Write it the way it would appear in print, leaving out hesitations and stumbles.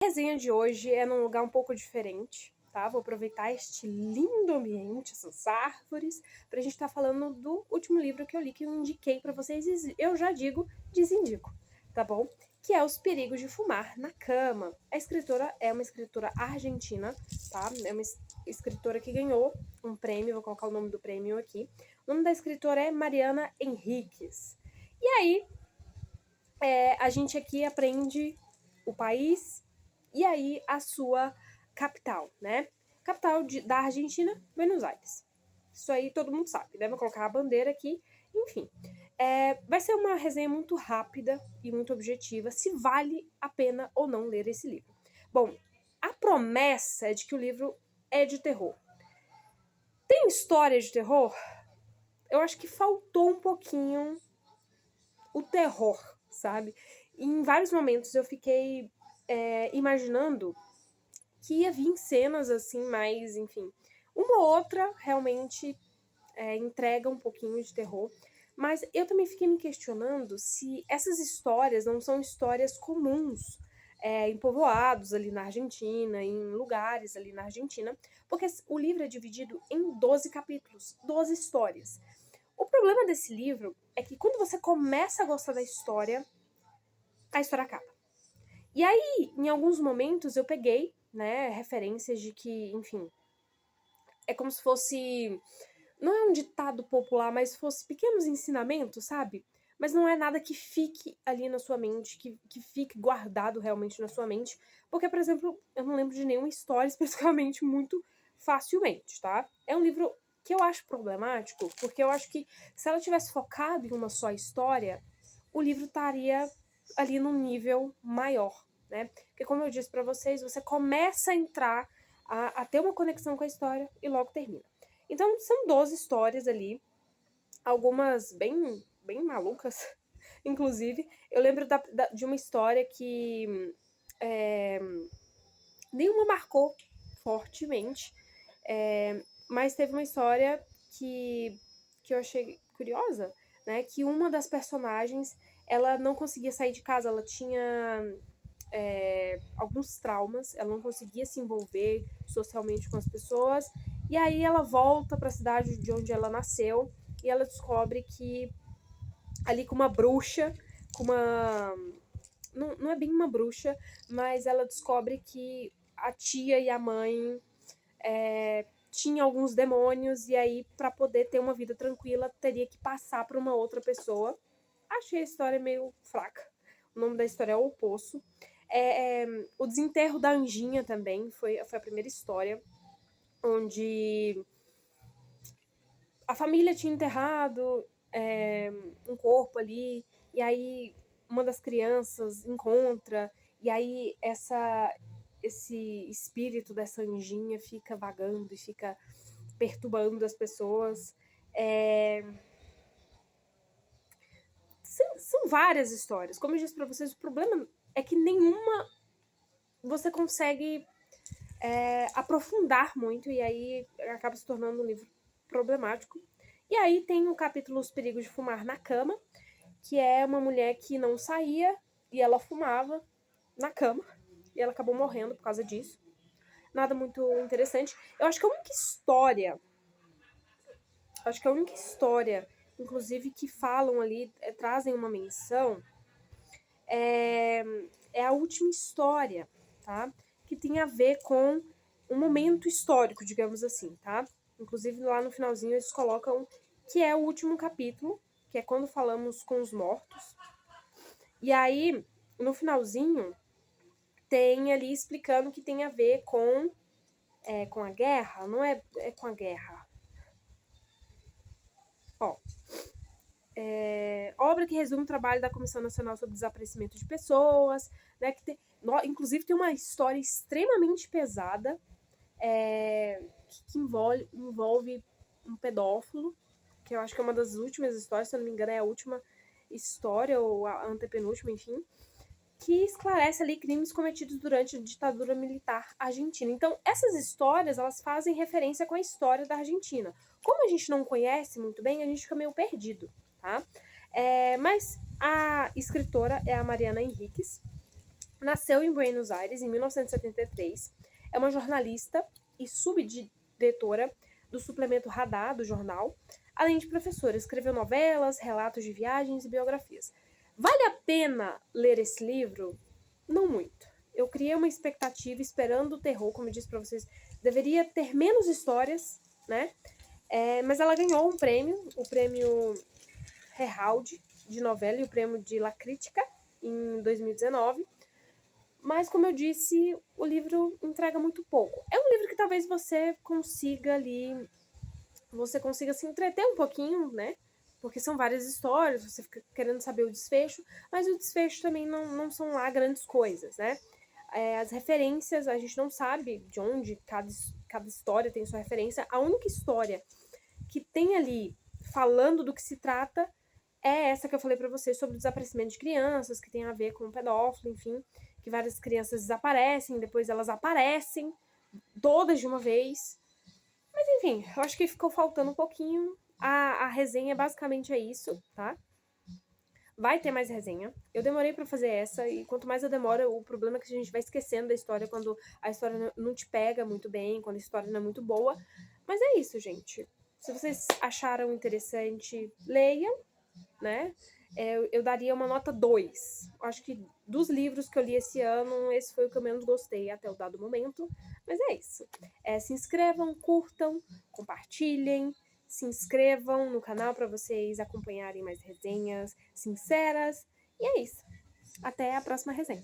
A resenha de hoje é num lugar um pouco diferente, tá? Vou aproveitar este lindo ambiente, essas árvores, pra gente estar falando do último livro que eu li, que eu indiquei pra vocês, e eu já digo, desindico, tá bom? Que é Os Perigos de Fumar na Cama. A escritora é uma escritora argentina, tá? É uma escritora que ganhou um prêmio, vou colocar o nome do prêmio aqui. O nome da escritora é Mariana Enríquez. E aí, a gente aqui aprende o país e aí a sua capital, né? Capital da Argentina, Buenos Aires. Isso aí todo mundo sabe, né? Vou colocar a bandeira aqui, enfim. Vai ser uma resenha muito rápida e muito objetiva, se vale a pena ou não ler esse livro. Bom, a promessa é de que o livro é de terror. Tem história de terror? Eu acho que faltou um pouquinho o terror, sabe? E em vários momentos eu fiquei imaginando que ia vir cenas assim, mais, enfim. Uma ou outra realmente entrega um pouquinho de terror. Mas eu também fiquei me questionando se essas histórias não são histórias comuns em povoados ali na Argentina, em lugares ali na Argentina, porque o livro é dividido em 12 capítulos, 12 histórias. O problema desse livro é que quando você começa a gostar da história, a história acaba. E aí, em alguns momentos, eu peguei, né, referências de que, enfim, é como se fosse, não é um ditado popular, mas fosse pequenos ensinamentos, sabe? Mas não é nada que fique ali na sua mente, que fique guardado realmente na sua mente. Porque, por exemplo, eu não lembro de nenhuma história especificamente muito facilmente, tá? É um livro que eu acho problemático, porque eu acho que se ela tivesse focado em uma só história, o livro estaria ali num nível maior, né? Porque como eu disse pra vocês, você começa a entrar, a ter uma conexão com a história e logo termina. Então são 12 histórias ali, algumas bem malucas, inclusive. Eu lembro de uma história que nenhuma marcou fortemente, mas teve uma história que eu achei curiosa, né? Que uma das personagens, ela não conseguia sair de casa, ela tinha alguns traumas, ela não conseguia se envolver socialmente com as pessoas, e aí ela volta para a cidade de onde ela nasceu, e ela descobre que ali com uma bruxa, com uma... Não é bem uma bruxa, mas ela descobre que a tia e a mãe tinha alguns demônios, e aí para poder ter uma vida tranquila teria que passar para uma outra pessoa. Achei a história meio fraca. O nome da história é O Poço. O Desenterro da Anjinha também foi a primeira história, onde a família tinha enterrado um corpo ali, e aí uma das crianças encontra, e aí esse espírito dessa anjinha fica vagando e fica perturbando as pessoas. São várias histórias. Como eu disse pra vocês, o problema é que nenhuma você consegue aprofundar muito, e aí acaba se tornando um livro problemático. E aí tem o capítulo Os Perigos de Fumar na Cama, que é uma mulher que não saía e ela fumava na cama, e ela acabou morrendo por causa disso. Nada muito interessante. Eu acho que a única história, inclusive, que falam ali, trazem uma menção, é a última história, tá? Que tem a ver com um momento histórico, digamos assim, tá? Inclusive, lá no finalzinho, eles colocam que é o último capítulo, que é quando falamos com os mortos. E aí, no finalzinho, tem ali explicando que tem a ver com a guerra. Não é com a guerra. Ó, obra que resume o trabalho da Comissão Nacional sobre Desaparecimento de Pessoas, né? Inclusive tem uma história extremamente pesada que envolve um pedófilo, que eu acho que é uma das últimas histórias, se eu não me engano é a última história, ou a antepenúltima, enfim, que esclarece ali crimes cometidos durante a ditadura militar argentina. Então, essas histórias, elas fazem referência com a história da Argentina. Como a gente não conhece muito bem, a gente fica meio perdido, tá? Mas a escritora é a Mariana Enríquez, nasceu em Buenos Aires em 1973. É uma jornalista e subdiretora do suplemento Radar do jornal, além de professora. Escreveu novelas, relatos de viagens e biografias. Vale a pena ler esse livro? Não muito. Eu criei uma expectativa esperando o terror, como eu disse pra vocês. Deveria ter menos histórias, né? Mas ela ganhou um prêmio, o prêmio Herald de novela e o prêmio de La Crítica em 2019. Mas, como eu disse, o livro entrega muito pouco. É um livro que talvez você consiga se entreter um pouquinho, né? Porque são várias histórias, você fica querendo saber o desfecho, mas o desfecho também não são lá grandes coisas, né? As referências, a gente não sabe de onde cada história tem sua referência. A única história que tem ali falando do que se trata é essa que eu falei pra vocês sobre o desaparecimento de crianças, que tem a ver com o pedófilo, enfim, que várias crianças desaparecem, depois elas aparecem, todas de uma vez. Mas enfim, eu acho que ficou faltando um pouquinho. A resenha basicamente é isso, tá? Vai ter mais resenha. Eu demorei pra fazer essa, e quanto mais eu demoro, o problema é que a gente vai esquecendo da história quando a história não te pega muito bem, quando a história não é muito boa. Mas é isso, gente. Se vocês acharam interessante, leiam, né? Eu daria uma nota 2. Acho que dos livros que eu li esse ano, esse foi o que eu menos gostei até o dado momento. Mas é isso. Se inscrevam, curtam, compartilhem. Se inscrevam no canal para vocês acompanharem mais resenhas sinceras. E é isso. Até a próxima resenha.